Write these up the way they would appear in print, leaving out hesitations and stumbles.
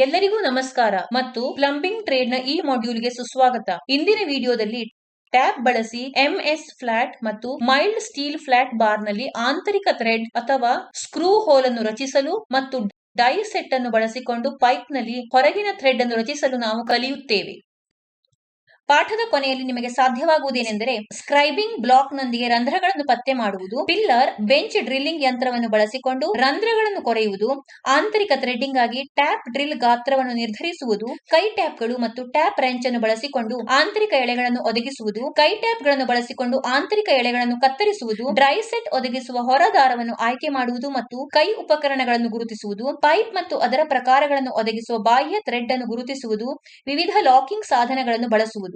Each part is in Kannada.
ಎಲ್ಲರಿಗೂ ನಮಸ್ಕಾರ ಮತ್ತು ಪ್ಲಂಬಿಂಗ್ ಟ್ರೇಡ್ ನ ಈ ಮಾಡ್ಯೂಲ್ಗೆ ಸುಸ್ವಾಗತ. ಇಂದಿನ ವಿಡಿಯೋದಲ್ಲಿ ಟ್ಯಾಪ್ ಬಳಸಿ MS ಫ್ಲಾಟ್ ಮತ್ತು ಮೈಲ್ಡ್ ಸ್ಟೀಲ್ ಫ್ಲಾಟ್ ಬಾರ್ ನಲ್ಲಿ ಆಂತರಿಕ ಥ್ರೆಡ್ ಅಥವಾ ಸ್ಕ್ರೂ ಹೋಲ್ ಅನ್ನು ರಚಿಸಲು ಮತ್ತು ಡೈ ಸೆಟ್ ಅನ್ನು ಬಳಸಿಕೊಂಡು ಪೈಪ್ ನಲ್ಲಿ ಹೊರಗಿನ ಥ್ರೆಡ್ ಅನ್ನು ರಚಿಸಲು ನಾವು ಕಲಿಯುತ್ತೇವೆ. ಪಾಠದ ಕೊನೆಯಲ್ಲಿ ನಿಮಗೆ ಸಾಧ್ಯವಾಗುವುದೇನೆಂದರೆ ಸ್ಕ್ರೈಬಿಂಗ್ ಬ್ಲಾಕ್ ನೊಂದಿಗೆ ರಂಧ್ರಗಳನ್ನು ಪತ್ತೆ ಮಾಡುವುದು, ಪಿಲ್ಲರ್ ಬೆಂಚ್ ಡ್ರಿಲ್ಲಿಂಗ್ ಯಂತ್ರವನ್ನು ಬಳಸಿಕೊಂಡು ರಂಧ್ರಗಳನ್ನು ಕೊರೆಯುವುದು, ಆಂತರಿಕ ಥ್ರೆಡ್ಡಿಂಗ್ ಆಗಿ ಟ್ಯಾಪ್ ಡ್ರಿಲ್ ಗಾತ್ರವನ್ನು ನಿರ್ಧರಿಸುವುದು, ಕೈ ಟ್ಯಾಪ್ಗಳು ಮತ್ತು ಟ್ಯಾಪ್ ರೆಂಚ್ ಅನ್ನು ಬಳಸಿಕೊಂಡು ಆಂತರಿಕ ಎಳೆಗಳನ್ನು ಒದಗಿಸುವುದು, ಕೈ ಟ್ಯಾಪ್ ಗಳನ್ನು ಬಳಸಿಕೊಂಡು ಆಂತರಿಕ ಎಳೆಗಳನ್ನು ಕತ್ತರಿಸುವುದು, ಡ್ರೈ ಸೆಟ್ ಒದಗಿಸುವ ಹೊರ ದಾರವನ್ನು ಆಯ್ಕೆ ಮಾಡುವುದು ಮತ್ತು ಕೈ ಉಪಕರಣಗಳನ್ನು ಗುರುತಿಸುವುದು, ಪೈಪ್ ಮತ್ತು ಅದರ ಪ್ರಕಾರಗಳನ್ನು ಒದಗಿಸುವ ಬಾಹ್ಯ ಥ್ರೆಡ್ ಅನ್ನು ಗುರುತಿಸುವುದು, ವಿವಿಧ ಲಾಕಿಂಗ್ ಸಾಧನಗಳನ್ನು ಬಳಸುವುದು.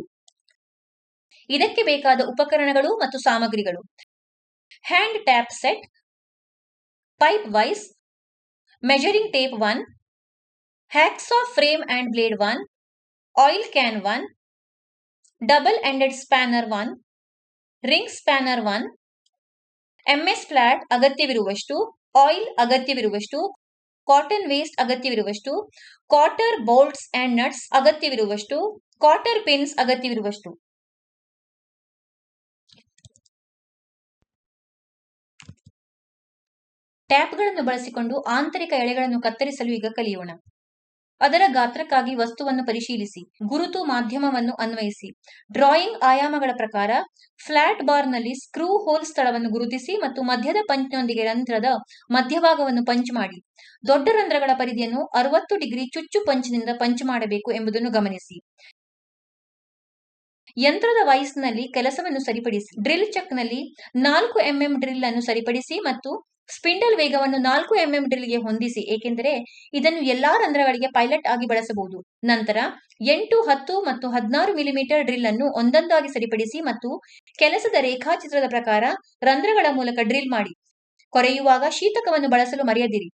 ಇದಕ್ಕೆ ಬೇಕಾದ ಉಪಕರಣಗಳು ಮತ್ತು ಸಾಮಗ್ರಿಗಳು: hand tap set, pipe vice, measuring tape 1, hacksaw frame and blade 1, oil can 1, double ended spanner 1, ring spanner 1, MS flat ಅಗತ್ಯವಿರುವಷ್ಟು, ಆಯಿಲ್ ಅಗತ್ಯವಿರುವಷ್ಟು, ಕಾಟನ್ ವೇಸ್ಟ್ ಅಗತ್ಯವಿರುವಷ್ಟು, ಕಾಟರ್ ಬೋಲ್ಟ್ಸ್ ಅಂಡ್ ನಟ್ಸ್ ಅಗತ್ಯವಿರುವಷ್ಟು, ಕಾಟರ್ ಪಿನ್ಸ್ ಅಗತ್ಯವಿರುವಷ್ಟು. ಟ್ಯಾಪ್ಗಳನ್ನು ಬಳಸಿಕೊಂಡು ಆಂತರಿಕ ಎಳೆಗಳನ್ನು ಕತ್ತರಿಸಲು ಈಗ ಕಲಿಯೋಣ. ಅದರ ಗಾತ್ರಕ್ಕಾಗಿ ವಸ್ತುವನ್ನು ಪರಿಶೀಲಿಸಿ, ಗುರುತು ಮಾಧ್ಯಮವನ್ನು ಅನ್ವಯಿಸಿ. ಡ್ರಾಯಿಂಗ್ ಆಯಾಮಗಳ ಪ್ರಕಾರ ಫ್ಲಾಟ್ ಬಾರ್ ನಲ್ಲಿ ಸ್ಕ್ರೂ ಹೋಲ್ ಸ್ಥಳವನ್ನು ಗುರುತಿಸಿ ಮತ್ತು ಮಧ್ಯದ ಪಂಚ್ನೊಂದಿಗೆ ರಂಧ್ರದ ಮಧ್ಯಭಾಗವನ್ನು ಪಂಚ್ ಮಾಡಿ. ದೊಡ್ಡ ರಂಧ್ರಗಳ ಪರಿಧಿಯನ್ನು 60 ಡಿಗ್ರಿ ಚುಚ್ಚು ಪಂಚ್ನಿಂದ ಪಂಚ್ ಮಾಡಬೇಕು ಎಂಬುದನ್ನು ಗಮನಿಸಿ. ಯಂತ್ರದ ವೈಸ್ ನಲ್ಲಿ ಕೆಲಸವನ್ನು ಸರಿಪಡಿಸಿ. ಡ್ರಿಲ್ ಚಕ್ ನಲ್ಲಿ 4 mm ಡ್ರಿಲ್ ಅನ್ನು ಸರಿಪಡಿಸಿ ಮತ್ತು ಸ್ಪಿಂಡಲ್ ವೇಗವನ್ನು 4 mm ಡ್ರಿಲ್ ಗೆ ಹೊಂದಿಸಿ, ಏಕೆಂದರೆ ಇದನ್ನು ಎಲ್ಲಾ ರಂಧ್ರಗಳಿಗೆ ಪೈಲಟ್ ಆಗಿ ಬಳಸಬಹುದು. ನಂತರ 8, 10 ಮತ್ತು 16 ಮಿಲಿಮೀಟರ್ ಡ್ರಿಲ್ ಅನ್ನು ಒಂದೊಂದಾಗಿ ಸರಿಪಡಿಸಿ ಮತ್ತು ಕೆಲಸದ ರೇಖಾಚಿತ್ರದ ಪ್ರಕಾರ ರಂಧ್ರಗಳ ಮೂಲಕ ಡ್ರಿಲ್ ಮಾಡಿ. ಕೊರೆಯುವಾಗ ಶೀತಕವನ್ನು ಬಳಸಲು ಮರೆಯದಿರಿ.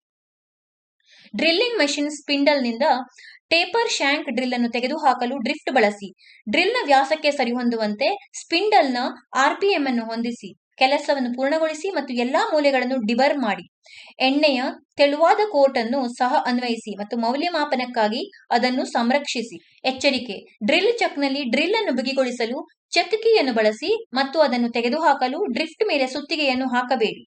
ಡ್ರಿಲ್ಲಿಂಗ್ ಮಷಿನ್ ಸ್ಪಿಂಡಲ್ ನಿಂದ ಟೇಪರ್ ಶ್ಯಾಂಕ್ ಡ್ರಿಲ್ ಅನ್ನು ತೆಗೆದುಹಾಕಲು ಡ್ರಿಫ್ಟ್ ಬಳಸಿ. ಡ್ರಿಲ್ ನ ವ್ಯಾಸಕ್ಕೆ ಸರಿಹೊಂದುವಂತೆ ಸ್ಪಿಂಡಲ್ ನ RPM ಅನ್ನು ಹೊಂದಿಸಿ. ಕೆಲಸವನ್ನು ಪೂರ್ಣಗೊಳಿಸಿ ಮತ್ತು ಎಲ್ಲಾ ಮೂಲೆಗಳನ್ನು ಡಿಬರ್ ಮಾಡಿ. ಎಣ್ಣೆಯ ತೆಳುವಾದ ಕೋಟ್ ಅನ್ನು ಸಹ ಅನ್ವಯಿಸಿ ಮತ್ತು ಮೌಲ್ಯಮಾಪನಕ್ಕಾಗಿ ಅದನ್ನು ಸಂರಕ್ಷಿಸಿ. ಎಚ್ಚರಿಕೆ: ಡ್ರಿಲ್ ಚಕ್ ನಲ್ಲಿ ಡ್ರಿಲ್ ಅನ್ನು ಬಿಗಿಗೊಳಿಸಲು ಚಕ್ಕಿಯನ್ನು ಬಳಸಿ ಮತ್ತು ಅದನ್ನು ತೆಗೆದುಹಾಕಲು ಡ್ರಿಫ್ಟ್ ಮೇಲೆ ಸುತ್ತಿಗೆಯನ್ನು ಹಾಕಬೇಡಿ.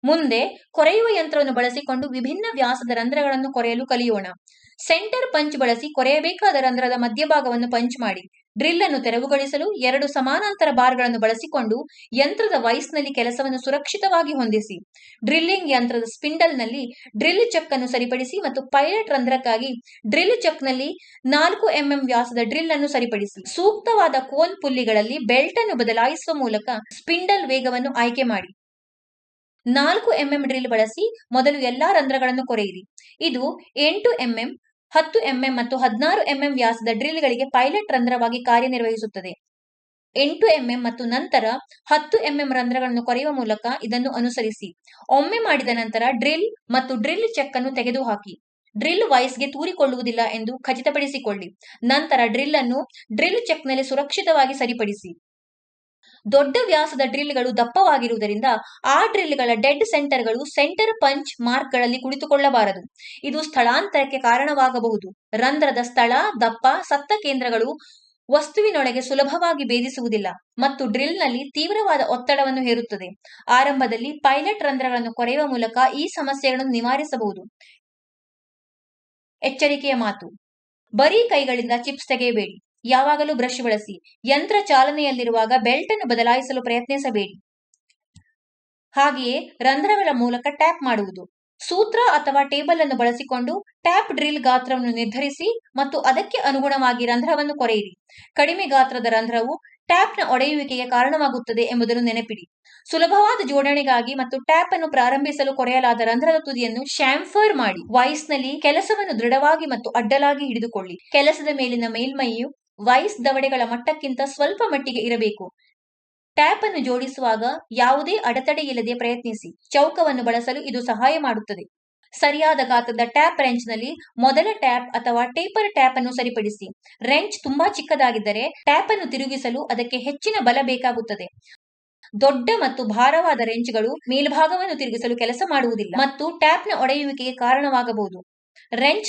ಮುಂದೆ ಕೊರೆಯುವ ಯಂತ್ರವನ್ನು ಬಳಸಿಕೊಂಡು ವಿಭಿನ್ನ ವ್ಯಾಸದ ರಂಧ್ರಗಳನ್ನು ಕೊರೆಯಲು ಕಲಿಯೋಣ. ಸೆಂಟರ್ ಪಂಚ್ ಬಳಸಿ ಕೊರೆಯಬೇಕಾದ ರಂಧ್ರದ ಮಧ್ಯಭಾಗವನ್ನು ಪಂಚ್ ಮಾಡಿ. ಡ್ರಿಲ್ ಅನ್ನು ತೆರವುಗೊಳಿಸಲು 2 ಸಮಾನಾಂತರ ಬಾರ್ಗಳನ್ನು ಬಳಸಿಕೊಂಡು ಯಂತ್ರದ ವೈಸ್ ನಲ್ಲಿ ಕೆಲಸವನ್ನು ಸುರಕ್ಷಿತವಾಗಿ ಹೊಂದಿಸಿ. ಡ್ರಿಲ್ಲಿಂಗ್ ಯಂತ್ರದ ಸ್ಪಿಂಡಲ್ ನಲ್ಲಿ ಡ್ರಿಲ್ ಚಕ್ ಅನ್ನು ಸರಿಪಡಿಸಿ ಮತ್ತು ಪೈಲಟ್ ರಂಧ್ರಕ್ಕಾಗಿ ಡ್ರಿಲ್ ಚಕ್ ನಲ್ಲಿ 4 mm ವ್ಯಾಸದ ಡ್ರಿಲ್ ಅನ್ನು ಸರಿಪಡಿಸಿ. ಸೂಕ್ತವಾದ ಕೋನ್ ಪುಲ್ಲಿಗಳಲ್ಲಿ ಬೆಲ್ಟ್ ಅನ್ನು ಬದಲಾಯಿಸುವ ಮೂಲಕ ಸ್ಪಿಂಡಲ್ ವೇಗವನ್ನು ಆಯ್ಕೆ ಮಾಡಿ. 4 mm ಡ್ರಿಲ್ ಬಳಸಿ ಮೊದಲು ಎಲ್ಲಾ ರಂಧ್ರಗಳನ್ನು ಕೊರೆಯಿರಿ. ಇದು 8 mm, 10 mm ಮತ್ತು 16 mm ವ್ಯಾಸದ ಡ್ರಿಲ್ ಗಳಿಗೆ ಪೈಲಟ್ ರಂಧ್ರವಾಗಿ ಕಾರ್ಯನಿರ್ವಹಿಸುತ್ತದೆ. 8 mm ಮತ್ತು ನಂತರ 10 mm ರಂಧ್ರಗಳನ್ನು ಕೊರೆಯುವ ಮೂಲಕ ಇದನ್ನು ಅನುಸರಿಸಿ. ಒಮ್ಮೆ ಮಾಡಿದ ನಂತರ ಡ್ರಿಲ್ ಮತ್ತು ಡ್ರಿಲ್ ಚೆಕ್ ಅನ್ನು ತೆಗೆದುಹಾಕಿ. ಡ್ರಿಲ್ ವೈಸ್ಗೆ ತೂರಿಕೊಳ್ಳುವುದಿಲ್ಲ ಎಂದು ಖಚಿತಪಡಿಸಿಕೊಳ್ಳಿ. ನಂತರ ಡ್ರಿಲ್ ಅನ್ನು ಡ್ರಿಲ್ ಚೆಕ್ ನಲ್ಲಿ ಸುರಕ್ಷಿತವಾಗಿ ಸರಿಪಡಿಸಿ. ದೊಡ್ಡ ವ್ಯಾಸದ ಡ್ರಿಲ್ಗಳು ದಪ್ಪವಾಗಿರುವುದರಿಂದ ಆ ಡ್ರಿಲ್ಗಳ ಡೆಡ್ ಸೆಂಟರ್ಗಳು ಸೆಂಟರ್ ಪಂಚ್ ಮಾರ್ಕ್ಗಳಲ್ಲಿ ಕುಳಿತುಕೊಳ್ಳಬಾರದು. ಇದು ಸ್ಥಳಾಂತರಕ್ಕೆ ಕಾರಣವಾಗಬಹುದು. ರಂಧ್ರದ ಸ್ಥಳ, ದಪ್ಪ, ಸತ್ತ ಕೇಂದ್ರಗಳು ವಸ್ತುವಿನೊಳಗೆ ಸುಲಭವಾಗಿ ಭೇದಿಸುವುದಿಲ್ಲ ಮತ್ತು ಡ್ರಿಲ್ನಲ್ಲಿ ತೀವ್ರವಾದ ಒತ್ತಡವನ್ನು ಹೇರುತ್ತದೆ. ಆರಂಭದಲ್ಲಿ ಪೈಲಟ್ ರಂಧ್ರಗಳನ್ನು ಕೊರೆಯುವ ಮೂಲಕ ಈ ಸಮಸ್ಯೆಗಳನ್ನು ನಿವಾರಿಸಬಹುದು. ಎಚ್ಚರಿಕೆಯ ಮಾತು: ಬರೀ ಕೈಗಳಿಂದ ಚಿಪ್ಸ್ ತೆಗೆಯಬೇಡಿ. ಯಾವಾಗಲೂ ಬ್ರಷ್ ಬಳಸಿ. ಯಂತ್ರ ಚಾಲನೆಯಲ್ಲಿರುವಾಗ ಬೆಲ್ಟ್ ಅನ್ನು ಬದಲಾಯಿಸಲು ಪ್ರಯತ್ನಿಸಬೇಡಿ. ಹಾಗೆಯೇ ರಂಧ್ರಗಳ ಮೂಲಕ ಟ್ಯಾಪ್ ಮಾಡುವುದು. ಸೂತ್ರ ಅಥವಾ ಟೇಬಲ್ ಅನ್ನು ಬಳಸಿಕೊಂಡು ಟ್ಯಾಪ್ ಡ್ರಿಲ್ ಗಾತ್ರವನ್ನು ನಿರ್ಧರಿಸಿ ಮತ್ತು ಅದಕ್ಕೆ ಅನುಗುಣವಾಗಿ ರಂಧ್ರವನ್ನು ಕೊರೆಯಿರಿ. ಕಡಿಮೆ ಗಾತ್ರದ ರಂಧ್ರವು ಟ್ಯಾಪ್ನ ಒಡೆಯುವಿಕೆಗೆ ಕಾರಣವಾಗುತ್ತದೆ ಎಂಬುದನ್ನು ನೆನಪಿಡಿ. ಸುಲಭವಾದ ಜೋಡಣೆಗಾಗಿ ಮತ್ತು ಟ್ಯಾಪ್ ಅನ್ನು ಪ್ರಾರಂಭಿಸಲು ಕೊರೆಯಲಾದ ರಂಧ್ರದ ತುದಿಯನ್ನು ಶ್ಯಾಂಫರ್ ಮಾಡಿ. ವೈಸ್ ನಲ್ಲಿ ಕೆಲಸವನ್ನು ದೃಢವಾಗಿ ಮತ್ತು ಅಡ್ಡಲಾಗಿ ಹಿಡಿದುಕೊಳ್ಳಿ. ಕೆಲಸದ ಮೇಲಿನ ಮೇಲ್ಮೈಯು ವೈಸ್ ದವಡೆಗಳ ಮಟ್ಟಕ್ಕಿಂತ ಸ್ವಲ್ಪ ಮಟ್ಟಿಗೆ ಇರಬೇಕು. ಟ್ಯಾಪ್ ಅನ್ನು ಜೋಡಿಸುವಾಗ ಯಾವುದೇ ಅಡೆತಡೆ ಇಲ್ಲದೆ ಪ್ರಯತ್ನಿಸಿ. ಚೌಕವನ್ನು ಬಳಸಲು ಇದು ಸಹಾಯ ಮಾಡುತ್ತದೆ. ಸರಿಯಾದ ಗಾತ್ರದ ಟ್ಯಾಪ್ ರೆಂಚ್ ನಲ್ಲಿ ಮೊದಲ ಟ್ಯಾಪ್ ಅಥವಾ ಟೇಪರ್ ಟ್ಯಾಪ್ ಅನ್ನು ಸರಿಪಡಿಸಿ. ರೆಂಚ್ ತುಂಬಾ ಚಿಕ್ಕದಾಗಿದ್ದರೆ ಟ್ಯಾಪ್ ಅನ್ನು ತಿರುಗಿಸಲು ಅದಕ್ಕೆ ಹೆಚ್ಚಿನ ಬಲ ಬೇಕಾಗುತ್ತದೆ. ದೊಡ್ಡ ಮತ್ತು ಭಾರವಾದ ರೆಂಚ್ಗಳು ಮೇಲ್ಭಾಗವನ್ನು ತಿರುಗಿಸಲು ಕೆಲಸ ಮಾಡುವುದಿಲ್ಲ ಮತ್ತು ಟ್ಯಾಪ್ನ ಒಡೆಯುವಿಕೆಗೆ ಕಾರಣವಾಗಬಹುದು. ರೆಂಚ್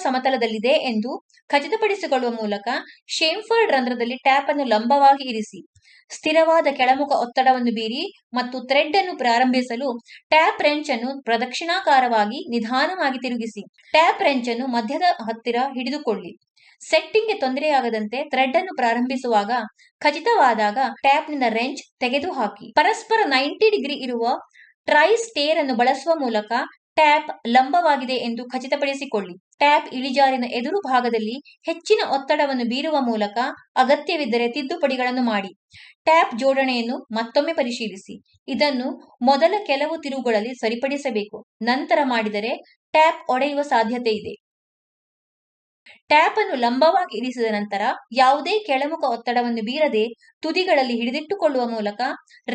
ಸಮತಲದಲ್ಲಿದೆ ಎಂದು ಖಚಿತಪಡಿಸಿಕೊಳ್ಳುವ ಮೂಲಕ ಶೇಮ್ಫರ್ಡ್ ರಂಧ್ರದಲ್ಲಿ ಟ್ಯಾಪ್ ಅನ್ನು ಲಂಬವಾಗಿ ಇರಿಸಿ. ಸ್ಥಿರವಾದ ಕೆಳಮುಖ ಒತ್ತಡವನ್ನು ಬೀರಿ ಮತ್ತು ಥ್ರೆಡ್ ಅನ್ನು ಪ್ರಾರಂಭಿಸಲು ಟ್ಯಾಪ್ ರೆಂಚ್ ಅನ್ನು ಪ್ರದಕ್ಷಿಣಾಕಾರವಾಗಿ ನಿಧಾನವಾಗಿ ತಿರುಗಿಸಿ. ಟ್ಯಾಪ್ ರೆಂಚ್ ಅನ್ನು ಮಧ್ಯದ ಹತ್ತಿರ ಹಿಡಿದುಕೊಳ್ಳಿ. ಸೆಟ್ಟಿಂಗ್ಗೆ ತೊಂದರೆಯಾಗದಂತೆ ಥ್ರೆಡ್ ಅನ್ನು ಪ್ರಾರಂಭಿಸುವಾಗ ಖಚಿತವಾದಾಗ ಟ್ಯಾಪ್ನಿಂದ ರೆಂಚ್ ತೆಗೆದುಹಾಕಿ. ಪರಸ್ಪರ 90 ಡಿಗ್ರಿ ಇರುವ ಟ್ರೈ ಸ್ಟೇರ್ ಅನ್ನು ಬಳಸುವ ಮೂಲಕ ಟ್ಯಾಪ್ ಲಂಬವಾಗಿದೆ ಎಂದು ಖಚಿತಪಡಿಸಿಕೊಳ್ಳಿ. ಟ್ಯಾಪ್ ಇಳಿಜಾರಿನ ಎದುರು ಭಾಗದಲ್ಲಿ ಹೆಚ್ಚಿನ ಒತ್ತಡವನ್ನು ಬೀರುವ ಮೂಲಕ ಅಗತ್ಯವಿದ್ದರೆ ತಿದ್ದುಪಡಿಗಳನ್ನು ಮಾಡಿ. ಟ್ಯಾಪ್ ಜೋಡಣೆಯನ್ನು ಮತ್ತೊಮ್ಮೆ ಪರಿಶೀಲಿಸಿ. ಇದನ್ನು ಮೊದಲ ಕೆಲವು ತಿರುವುಗಳಲ್ಲಿ ಸರಿಪಡಿಸಬೇಕು. ನಂತರ ಮಾಡಿದರೆ ಟ್ಯಾಪ್ ಒಡೆಯುವ ಸಾಧ್ಯತೆ ಇದೆ. ಟ್ಯಾಪ್ ಅನ್ನು ಲಂಬವಾಗಿ ಇರಿಸಿದ ನಂತರ ಯಾವುದೇ ಕೆಳಮುಖ ಒತ್ತಡವನ್ನು ಬೀರದೆ ತುದಿಗಳಲ್ಲಿ ಹಿಡಿದಿಟ್ಟುಕೊಳ್ಳುವ ಮೂಲಕ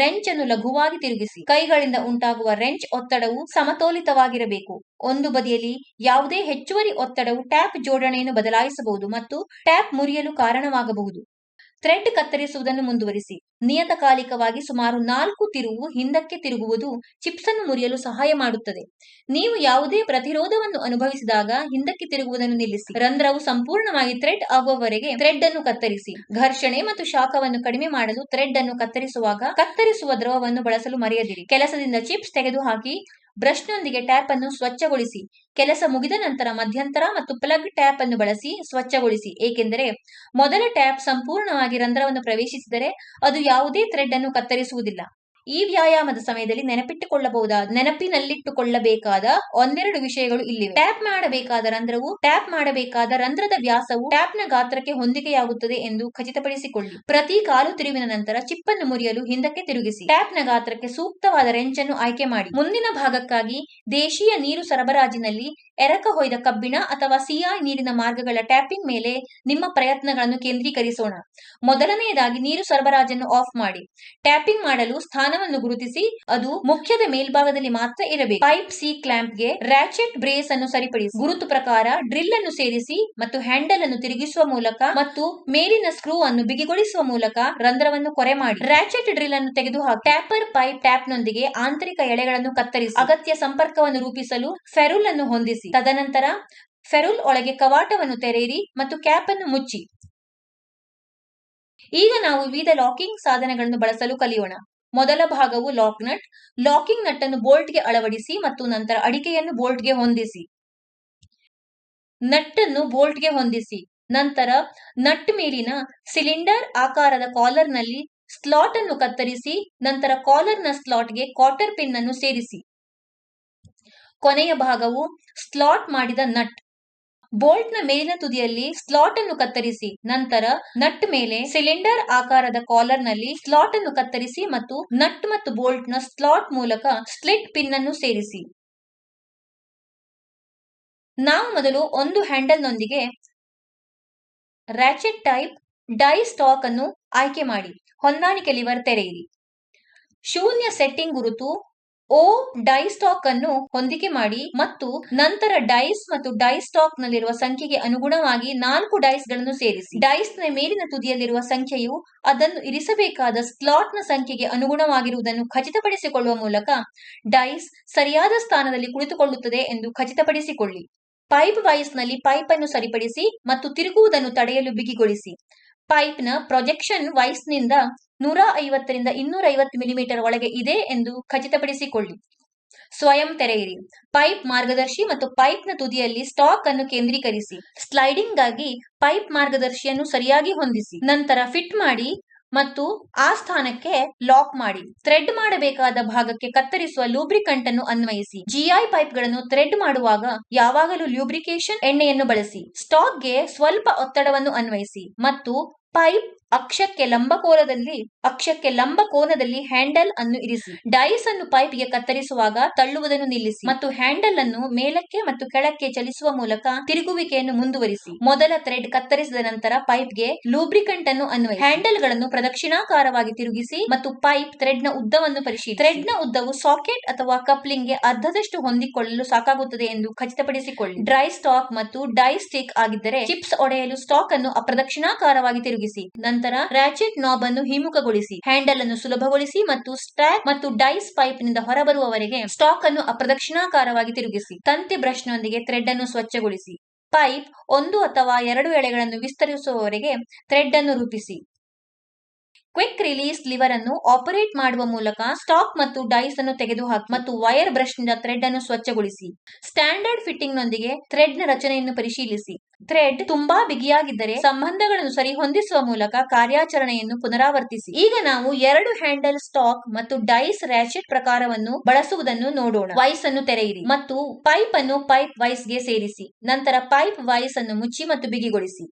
ರೆಂಚ್ ಅನ್ನು ಲಘುವಾಗಿ ತಿರುಗಿಸಿ. ಕೈಗಳಿಂದ ಉಂಟಾಗುವ ರೆಂಚ್ ಒತ್ತಡವು ಸಮತೋಲಿತವಾಗಿರಬೇಕು. ಒಂದು ಬದಿಯಲ್ಲಿ ಯಾವುದೇ ಹೆಚ್ಚುವರಿ ಒತ್ತಡವು ಟ್ಯಾಪ್ ಜೋಡಣೆಯನ್ನು ಬದಲಾಯಿಸಬಹುದು ಮತ್ತು ಟ್ಯಾಪ್ ಮುರಿಯಲು ಕಾರಣವಾಗಬಹುದು. ಥ್ರೆಡ್ ಕತ್ತರಿಸುವುದನ್ನು ಮುಂದುವರಿಸಿ. ನಿಯತಕಾಲಿಕವಾಗಿ ಸುಮಾರು 4 ತಿರುವು ಹಿಂದಕ್ಕೆ ತಿರುಗುವುದು ಚಿಪ್ಸ್ ಅನ್ನು ಮುರಿಯಲು ಸಹಾಯ ಮಾಡುತ್ತದೆ. ನೀವು ಯಾವುದೇ ಪ್ರತಿರೋಧವನ್ನು ಅನುಭವಿಸಿದಾಗ ಹಿಂದಕ್ಕೆ ತಿರುಗುವುದನ್ನು ನಿಲ್ಲಿಸಿ. ರಂಧ್ರವು ಸಂಪೂರ್ಣವಾಗಿ ಥ್ರೆಡ್ ಆಗುವವರೆಗೆ ಥ್ರೆಡ್ ಅನ್ನು ಕತ್ತರಿಸಿ. ಘರ್ಷಣೆ ಮತ್ತು ಶಾಖವನ್ನು ಕಡಿಮೆ ಮಾಡಲು ಥ್ರೆಡ್ ಅನ್ನು ಕತ್ತರಿಸುವಾಗ ಕತ್ತರಿಸುವ ದ್ರವವನ್ನು ಬಳಸಲು ಮರೆಯದಿರಿ. ಕೆಲಸದಿಂದ ಚಿಪ್ಸ್ ತೆಗೆದುಹಾಕಿ ಬ್ರಷ್ನೊಂದಿಗೆ ಟ್ಯಾಪ್ ಅನ್ನು ಸ್ವಚ್ಛಗೊಳಿಸಿ. ಕೆಲಸ ಮುಗಿದ ನಂತರ ಮಧ್ಯಂತರ ಮತ್ತು ಪ್ಲಗ್ ಟ್ಯಾಪ್ ಅನ್ನು ಬಳಸಿ ಸ್ವಚ್ಛಗೊಳಿಸಿ, ಏಕೆಂದರೆ ಮೊದಲ ಟ್ಯಾಪ್ ಸಂಪೂರ್ಣವಾಗಿ ರಂಧ್ರವನ್ನು ಪ್ರವೇಶಿಸಿದರೆ ಅದು ಯಾವುದೇ ಥ್ರೆಡ್ ಅನ್ನು ಕತ್ತರಿಸುವುದಿಲ್ಲ. ಈ ವ್ಯಾಯಾಮದ ಸಮಯದಲ್ಲಿ ನೆನಪಿನಲ್ಲಿಟ್ಟುಕೊಳ್ಳಬೇಕಾದ ಒಂದೆರಡು ವಿಷಯಗಳು ಇಲ್ಲಿವೆ. ಟ್ಯಾಪ್ ಮಾಡಬೇಕಾದ ರಂಧ್ರದ ವ್ಯಾಸವು ಟ್ಯಾಪ್ನ ಗಾತ್ರಕ್ಕೆ ಹೊಂದಿಕೆಯಾಗುತ್ತದೆ ಎಂದು ಖಚಿತಪಡಿಸಿಕೊಳ್ಳಿ. ಪ್ರತಿ ಕಾಲು ತಿರುವಿನ ನಂತರ ಚಿಪ್ ಅನ್ನು ಮುರಿಯಲು ಹಿಂದಕ್ಕೆ ತಿರುಗಿಸಿ. ಟ್ಯಾಪ್ನ ಗಾತ್ರಕ್ಕೆ ಸೂಕ್ತವಾದ ರೆಂಚ್ ಅನ್ನು ಆಯ್ಕೆ ಮಾಡಿ. ಮುಂದಿನ ಭಾಗಕ್ಕಾಗಿ ದೇಶೀಯ ನೀರು ಸರಬರಾಜಿನಲ್ಲಿ ಎರಕ ಹೊಯ್ದ ಕಬ್ಬಿಣ ಅಥವಾ ಸಿಐ ನೀರಿನ ಮಾರ್ಗಗಳ ಟ್ಯಾಪಿಂಗ್ ಮೇಲೆ ನಿಮ್ಮ ಪ್ರಯತ್ನಗಳನ್ನು ಕೇಂದ್ರೀಕರಿಸೋಣ. ಮೊದಲನೆಯದಾಗಿ ನೀರು ಸರಬರಾಜನ್ನು ಆಫ್ ಮಾಡಿ. ಟ್ಯಾಪಿಂಗ್ ಮಾಡಲು ಸ್ಥಾನವನ್ನು ಗುರುತಿಸಿ. ಅದು ಮುಖ್ಯದ ಮೇಲ್ಭಾಗದಲ್ಲಿ ಮಾತ್ರ ಇರಬೇಕು. ಪೈಪ್ ಸಿ ಕ್ಲಾಂಪ್ಗೆ ರಾಚೆಟ್ ಬ್ರೇಸ್ ಅನ್ನು ಸರಿಪಡಿಸಿ. ಗುರುತು ಪ್ರಕಾರ ಡ್ರಿಲ್ ಅನ್ನು ಸೇರಿಸಿ ಮತ್ತು ಹ್ಯಾಂಡಲ್ ಅನ್ನು ತಿರುಗಿಸುವ ಮೂಲಕ ಮತ್ತು ಮೇಲಿನ ಸ್ಕ್ರೂ ಅನ್ನು ಬಿಗಿಗೊಳಿಸುವ ಮೂಲಕ ರಂಧ್ರವನ್ನು ಕೊರೆ ಮಾಡಿ. ರಾಚೆಟ್ ಡ್ರಿಲ್ ಅನ್ನು ತೆಗೆದುಹಾಕಿ. ಟ್ಯಾಪರ್ ಪೈಪ್ ಟ್ಯಾಪ್ನೊಂದಿಗೆ ಆಂತರಿಕ ಎಳೆಗಳನ್ನು ಕತ್ತರಿಸಿ. ಅಗತ್ಯ ಸಂಪರ್ಕವನ್ನು ರೂಪಿಸಲು ಫೆರುಲ್ ಅನ್ನು ಹೊಂದಿಸಿ. ತದನಂತರ ಫೆರುಲ್ ಒಳಗೆ ಕವಾಟವನ್ನು ತೆರೆಯಿರಿ ಮತ್ತು ಕ್ಯಾಪ್ ಅನ್ನು ಮುಚ್ಚಿ. ಈಗ ನಾವು ವಿವಿಧ ಲಾಕಿಂಗ್ ಸಾಧನಗಳನ್ನು ಬಳಸಲು ಕಲಿಯೋಣ. ಮೊದಲ ಭಾಗವು ಲಾಕ್ ನಟ್. ಲಾಕಿಂಗ್ ನಟ್ ಅನ್ನು ಬೋಲ್ಟ್ಗೆ ಅಳವಡಿಸಿ ಮತ್ತು ನಂತರ ಅಡಿಕೆಯನ್ನು ಬೋಲ್ಟ್ಗೆ ಹೊಂದಿಸಿ. ನಟ್ ಅನ್ನು ಬೋಲ್ಟ್ಗೆ ಹೊಂದಿಸಿ. ನಂತರ ನಟ್ ಮೇಲಿನ ಸಿಲಿಂಡರ್ ಆಕಾರದ ಕಾಲರ್ನಲ್ಲಿ ಸ್ಲಾಟ್ ಅನ್ನು ಕತ್ತರಿಸಿ. ನಂತರ ಕಾಲರ್ನ ಸ್ಲಾಟ್ಗೆ ಕ್ವಾರ್ಟರ್ ಪಿನ್ ಅನ್ನು ಸೇರಿಸಿ. ಕೊನೆಯ ಭಾಗವು ಸ್ಲಾಟ್ ಮಾಡಿದ ನಟ್. ಬೋಲ್ಟ್ನ ಮೇಲಿನ ತುದಿಯಲ್ಲಿ ಸ್ಲಾಟ್ ಅನ್ನು ಕತ್ತರಿಸಿ. ನಂತರ ನಟ್ ಮೇಲೆ ಸಿಲಿಂಡರ್ ಆಕಾರದ ಕಾಲರ್ನಲ್ಲಿ ಸ್ಲಾಟ್ ಅನ್ನು ಕತ್ತರಿಸಿ ಮತ್ತು ನಟ್ ಮತ್ತು ಬೋಲ್ಟ್ನ ಸ್ಲಾಟ್ ಮೂಲಕ ಸ್ಲಿಟ್ ಪಿನ್ ಅನ್ನು ಸೇರಿಸಿ. ನಾವು ಮೊದಲು ಒಂದು ಹ್ಯಾಂಡಲ್ನೊಂದಿಗೆ ರಾಚೆಟ್ ಟೈಪ್ ಡೈ ಸ್ಟಾಕ್ ಅನ್ನು ಆಯ್ಕೆ ಮಾಡಿ. ಹೊಂದಾಣಿಕೆ ಲಿವರ್ ತೆರೆಯಿರಿ. ಶೂನ್ಯ ಸೆಟ್ಟಿಂಗ್ ಗುರುತು ಓ ಡೈ ಸ್ಟಾಕ್ ಅನ್ನು ಹೊಂದಿಕೆ ಮಾಡಿ ಮತ್ತು ನಂತರ ಡೈಸ್ ಮತ್ತು ಡೈ ಸ್ಟಾಕ್ ನಲ್ಲಿರುವ ಸಂಖ್ಯೆಗೆ ಅನುಗುಣವಾಗಿ 4 ಡೈಸ್ ಗಳನ್ನು ಸೇರಿಸಿ. ಡೈಸ್ ನ ಮೇಲಿನ ತುದಿಯಲ್ಲಿರುವ ಸಂಖ್ಯೆಯು ಅದನ್ನು ಇರಿಸಬೇಕಾದ ಸ್ಲಾಟ್ ನ ಸಂಖ್ಯೆಗೆ ಅನುಗುಣವಾಗಿರುವುದನ್ನು ಖಚಿತಪಡಿಸಿಕೊಳ್ಳುವ ಮೂಲಕ ಡೈಸ್ ಸರಿಯಾದ ಸ್ಥಾನದಲ್ಲಿ ಕುಳಿತುಕೊಳ್ಳುತ್ತದೆ ಎಂದು ಖಚಿತಪಡಿಸಿಕೊಳ್ಳಿ. ಪೈಪ್ ವೈಸ್ ನಲ್ಲಿ ಪೈಪ್ ಅನ್ನು ಸರಿಪಡಿಸಿ ಮತ್ತು ತಿರುಗುವುದನ್ನು ತಡೆಯಲು ಬಿಗಿಗೊಳಿಸಿ. ಪೈಪ್ನ ಪ್ರೊಜೆಕ್ಷನ್ ವೈಸ್ನಿಂದ 150 ರಿಂದ 250 ಮಿಲಿಮೀಟರ್ ಒಳಗೆ ಇದೆ ಎಂದು ಖಚಿತಪಡಿಸಿಕೊಳ್ಳಿ. ಸ್ವಯಂ ತೆರೆಯಿರಿ. ಪೈಪ್ ಮಾರ್ಗದರ್ಶಿ ಮತ್ತು ಪೈಪ್ನ ತುದಿಯಲ್ಲಿ ಸ್ಟಾಕ್ ಅನ್ನು ಕೇಂದ್ರೀಕರಿಸಿ. ಸ್ಲೈಡಿಂಗ್ ಗಾಗಿ ಪೈಪ್ ಮಾರ್ಗದರ್ಶಿಯನ್ನು ಸರಿಯಾಗಿ ಹೊಂದಿಸಿ. ನಂತರ ಫಿಟ್ ಮಾಡಿ ಮತ್ತು ಆ ಸ್ಥಾನಕ್ಕೆ ಲಾಕ್ ಮಾಡಿ. ಥ್ರೆಡ್ ಮಾಡಬೇಕಾದ ಭಾಗಕ್ಕೆ ಕತ್ತರಿಸುವ ಲೂಬ್ರಿಕಂಟ್ ಅನ್ನು ಅನ್ವಯಿಸಿ. ಜಿಐ ಪೈಪ್ಗಳನ್ನು ಥ್ರೆಡ್ ಮಾಡುವಾಗ ಯಾವಾಗಲೂ ಲ್ಯೂಬ್ರಿಕೇಶನ್ ಎಣ್ಣೆಯನ್ನು ಬಳಸಿ. ಸ್ಟಾಕ್ಗೆ ಸ್ವಲ್ಪ ಒತ್ತಡವನ್ನು ಅನ್ವಯಿಸಿ ಮತ್ತು ಪೈಪ್ ಅಕ್ಷಕ್ಕೆ ಲಂಬ ಕೋನದಲ್ಲಿ ಹ್ಯಾಂಡಲ್ ಅನ್ನು ಇರಿಸಿ. ಡೈಸ್ ಅನ್ನು ಪೈಪ್ಗೆ ಕತ್ತರಿಸುವಾಗ ತಳ್ಳುವುದನ್ನು ನಿಲ್ಲಿಸಿ ಮತ್ತು ಹ್ಯಾಂಡಲ್ ಅನ್ನು ಮೇಲಕ್ಕೆ ಮತ್ತು ಕೆಳಕ್ಕೆ ಚಲಿಸುವ ಮೂಲಕ ತಿರುಗುವಿಕೆಯನ್ನು ಮುಂದುವರಿಸಿ. ಮೊದಲ ಥ್ರೆಡ್ ಕತ್ತರಿಸಿದ ನಂತರ ಪೈಪ್ಗೆ ಲೂಬ್ರಿಕಂಟ್ ಅನ್ನು ಅನ್ವಯಿಸಿ. ಹ್ಯಾಂಡಲ್ ಗಳನ್ನು ಪ್ರದಕ್ಷಿಣಾಕಾರವಾಗಿ ತಿರುಗಿಸಿ ಮತ್ತು ಪೈಪ್ ಥ್ರೆಡ್ ನ ಉದ್ದವನ್ನು ಪರಿಶೀಲಿಸಿ. ಥ್ರೆಡ್ ನ ಉದ್ದವು ಸಾಕೆಟ್ ಅಥವಾ ಕಪ್ಲಿಂಗ್ ಗೆ ಅರ್ಧದಷ್ಟು ಹೊಂದಿಕೊಳ್ಳಲು ಸಾಕಾಗುತ್ತದೆ ಎಂದು ಖಚಿತಪಡಿಸಿಕೊಳ್ಳಿ. ಡ್ರೈ ಸ್ಟಾಕ್ ಮತ್ತು ಡೈ ಸ್ಟಿಕ್ ಆಗಿದ್ದರೆ ಚಿಪ್ಸ್ ಒಡೆಯಲು ಸ್ಟಾಕ್ ಅನ್ನು ಅಪ್ರದಕ್ಷಿಣಾಕಾರವಾಗಿ ತಿರುಗಿಸಿ. ನಂತರ ನಂತರ ರಾಚೆಟ್ ನಾಬ್ ಅನ್ನು ಹಿಮ್ಮುಖಗೊಳಿಸಿ, ಹ್ಯಾಂಡಲ್ ಅನ್ನು ಸುಲಭಗೊಳಿಸಿ ಮತ್ತು ಸ್ಟ್ರಾಪ್ ಮತ್ತು ಡೈಸ್ ಪೈಪ್ ನಿಂದ ಹೊರಬರುವವರೆಗೆ ಸ್ಟಾಕ್ ಅನ್ನು ಅಪ್ರದಕ್ಷಿಣಾಕಾರವಾಗಿ ತಿರುಗಿಸಿ. ತಂತಿ ಬ್ರಷ್ ನೊಂದಿಗೆ ಥ್ರೆಡ್ ಅನ್ನು ಸ್ವಚ್ಛಗೊಳಿಸಿ. ಪೈಪ್ 1 ಅಥವಾ 2 ಎಳೆಗಳನ್ನು ವಿಸ್ತರಿಸುವವರೆಗೆ ಥ್ರೆಡ್ ಅನ್ನು ರೂಪಿಸಿ. ಕ್ವಿಕ್ ರಿಲೀಸ್ ಲಿವರ್ ಅನ್ನು ಆಪರೇಟ್ ಮಾಡುವ ಮೂಲಕ ಸ್ಟಾಕ್ ಮತ್ತು ಡೈಸ್ ಅನ್ನು ತೆಗೆದುಹಾಕಿ ಮತ್ತು ವೈರ್ ಬ್ರಷ್ ನಿಂದ ಥ್ರೆಡ್ ಅನ್ನು ಸ್ವಚ್ಛಗೊಳಿಸಿ. ಸ್ಟ್ಯಾಂಡರ್ಡ್ ಫಿಟ್ಟಿಂಗ್ ನೊಂದಿಗೆ ಥ್ರೆಡ್ ನ ರಚನೆಯನ್ನು ಪರಿಶೀಲಿಸಿ. ಥ್ರೆಡ್ ತುಂಬಾ ಬಿಗಿಯಾಗಿದ್ದರೆ ಸಂಬಂಧಗಳನ್ನು ಸರಿಹೊಂದಿಸುವ ಮೂಲಕ ಕಾರ್ಯಾಚರಣೆಯನ್ನು ಪುನರಾವರ್ತಿಸಿ. ಈಗ ನಾವು 2 ಹ್ಯಾಂಡಲ್ ಸ್ಟಾಕ್ ಮತ್ತು ಡೈಸ್ ರ್ಯಾಚೆಟ್ ಪ್ರಕಾರವನ್ನು ಬಳಸುವುದನ್ನು ನೋಡೋಣ. ವೈಸ್ ಅನ್ನು ತೆರೆಯಿರಿ ಮತ್ತು ಪೈಪ್ ಅನ್ನು ಪೈಪ್ ವೈಸ್ ಗೆ ಸೇರಿಸಿ. ನಂತರ ಪೈಪ್ ವೈಸ್ ಅನ್ನು ಮುಚ್ಚಿ ಮತ್ತು ಬಿಗಿಗೊಳಿಸಿ.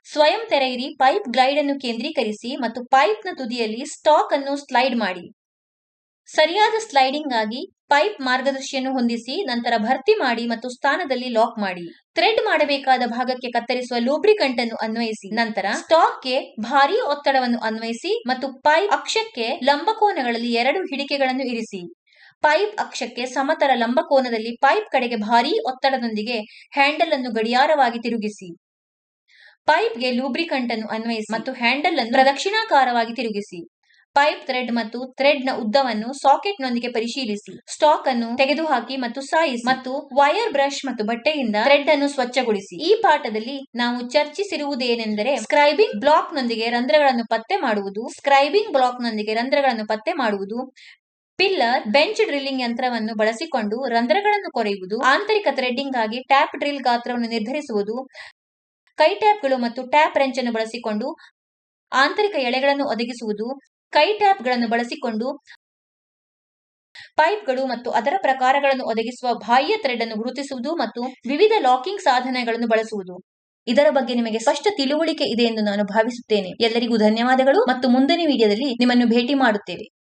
ಸ್ವಯಂ ತೆರೆಯಿರಿ. ಪೈಪ್ ಗ್ಲೈಡ್ ಅನ್ನು ಕೇಂದ್ರೀಕರಿಸಿ ಮತ್ತು ಪೈಪ್ ನ ತುದಿಯಲ್ಲಿ ಸ್ಟಾಕ್ ಅನ್ನು ಸ್ಲೈಡ್ ಮಾಡಿ. ಸರಿಯಾದ ಸ್ಲೈಡಿಂಗ್ ಆಗಿ ಪೈಪ್ ಮಾರ್ಗದರ್ಶಿಯನ್ನು ಹೊಂದಿಸಿ, ನಂತರ ಭರ್ತಿ ಮಾಡಿ ಮತ್ತು ಸ್ಥಾನದಲ್ಲಿ ಲಾಕ್ ಮಾಡಿ. ಥ್ರೆಡ್ ಮಾಡಬೇಕಾದ ಭಾಗಕ್ಕೆ ಕತ್ತರಿಸುವ ಲೂಬ್ರಿಕಂಟ್ ಅನ್ನು ಅನ್ವಯಿಸಿ. ನಂತರ ಸ್ಟಾಕ್ಗೆ ಭಾರೀ ಒತ್ತಡವನ್ನು ಅನ್ವಯಿಸಿ ಮತ್ತು ಪೈಪ್ ಅಕ್ಷಕ್ಕೆ ಲಂಬಕೋನಗಳಲ್ಲಿ 2 ಹಿಡಿಕೆಗಳನ್ನು ಇರಿಸಿ. ಪೈಪ್ ಅಕ್ಷಕ್ಕೆ ಸಮತಲ ಲಂಬಕೋನದಲ್ಲಿ ಪೈಪ್ ಕಡೆಗೆ ಭಾರೀ ಒತ್ತಡದೊಂದಿಗೆ ಹ್ಯಾಂಡಲ್ ಅನ್ನು ಗಡಿಯಾರವಾಗಿ ತಿರುಗಿಸಿ. ಪೈಪ್ಗೆ ಲೂಬ್ರಿಕಂಟ್ ಅನ್ನು ಅನ್ವಯಿಸಿ ಮತ್ತು ಹ್ಯಾಂಡಲ್ ಅನ್ನು ಪ್ರದಕ್ಷಿಣಾಕಾರವಾಗಿ ತಿರುಗಿಸಿ. ಪೈಪ್ ಥ್ರೆಡ್ ಮತ್ತು ಥ್ರೆಡ್ ನ ಉದ್ದವನ್ನು ಸಾಕೆಟ್ ನೊಂದಿಗೆ ಪರಿಶೀಲಿಸಿ. ಸ್ಟಾಕ್ ಅನ್ನು ತೆಗೆದುಹಾಕಿ ಮತ್ತು ಸಾಯಿಸಿ ಮತ್ತು ವೈರ್ ಬ್ರಷ್ ಮತ್ತು ಬಟ್ಟೆಯಿಂದ ಥ್ರೆಡ್ ಅನ್ನು ಸ್ವಚ್ಛಗೊಳಿಸಿ. ಈ ಪಾಠದಲ್ಲಿ ನಾವು ಚರ್ಚಿಸಿರುವುದೇನೆಂದರೆ ಸ್ಕ್ರೈಬಿಂಗ್ ಬ್ಲಾಕ್ ನೊಂದಿಗೆ ರಂಧ್ರಗಳನ್ನು ಪತ್ತೆ ಮಾಡುವುದು, ಪಿಲ್ಲರ್ ಬೆಂಚ್ ಡ್ರಿಲ್ಲಿಂಗ್ ಯಂತ್ರವನ್ನು ಬಳಸಿಕೊಂಡು ರಂಧ್ರಗಳನ್ನು ಕೊರೆಯುವುದು, ಆಂತರಿಕ ಥ್ರೆಡ್ಡಿಂಗ್ ಆಗಿ ಟ್ಯಾಪ್ ಡ್ರಿಲ್ ಗಾತ್ರವನ್ನು ನಿರ್ಧರಿಸುವುದು, ಕೈ ಟ್ಯಾಪ್ಗಳು ಮತ್ತು ಟ್ಯಾಪ್ ರೆಂಚ್ ಅನ್ನು ಬಳಸಿಕೊಂಡು ಆಂತರಿಕ ಎಳೆಗಳನ್ನು ಒದಗಿಸುವುದು, ಕೈ ಟ್ಯಾಪ್ಗಳನ್ನು ಬಳಸಿಕೊಂಡು ಪೈಪ್ಗಳು ಮತ್ತು ಅದರ ಪ್ರಕಾರಗಳನ್ನು ಒದಗಿಸುವ ಬಾಹ್ಯ ಥ್ರೆಡ್ ಅನ್ನು ಗುರುತಿಸುವುದು ಮತ್ತು ವಿವಿಧ ಲಾಕಿಂಗ್ ಸಾಧನಗಳನ್ನು ಬಳಸುವುದು. ಇದರ ಬಗ್ಗೆ ನಿಮಗೆ ಸ್ಪಷ್ಟ ತಿಳುವಳಿಕೆ ಇದೆ ಎಂದು ನಾನು ಭಾವಿಸುತ್ತೇನೆ. ಎಲ್ಲರಿಗೂ ಧನ್ಯವಾದಗಳು ಮತ್ತು ಮುಂದಿನ ವಿಡಿಯೋದಲ್ಲಿ ನಿಮ್ಮನ್ನು ಭೇಟಿ ಮಾಡುತ್ತೇವೆ.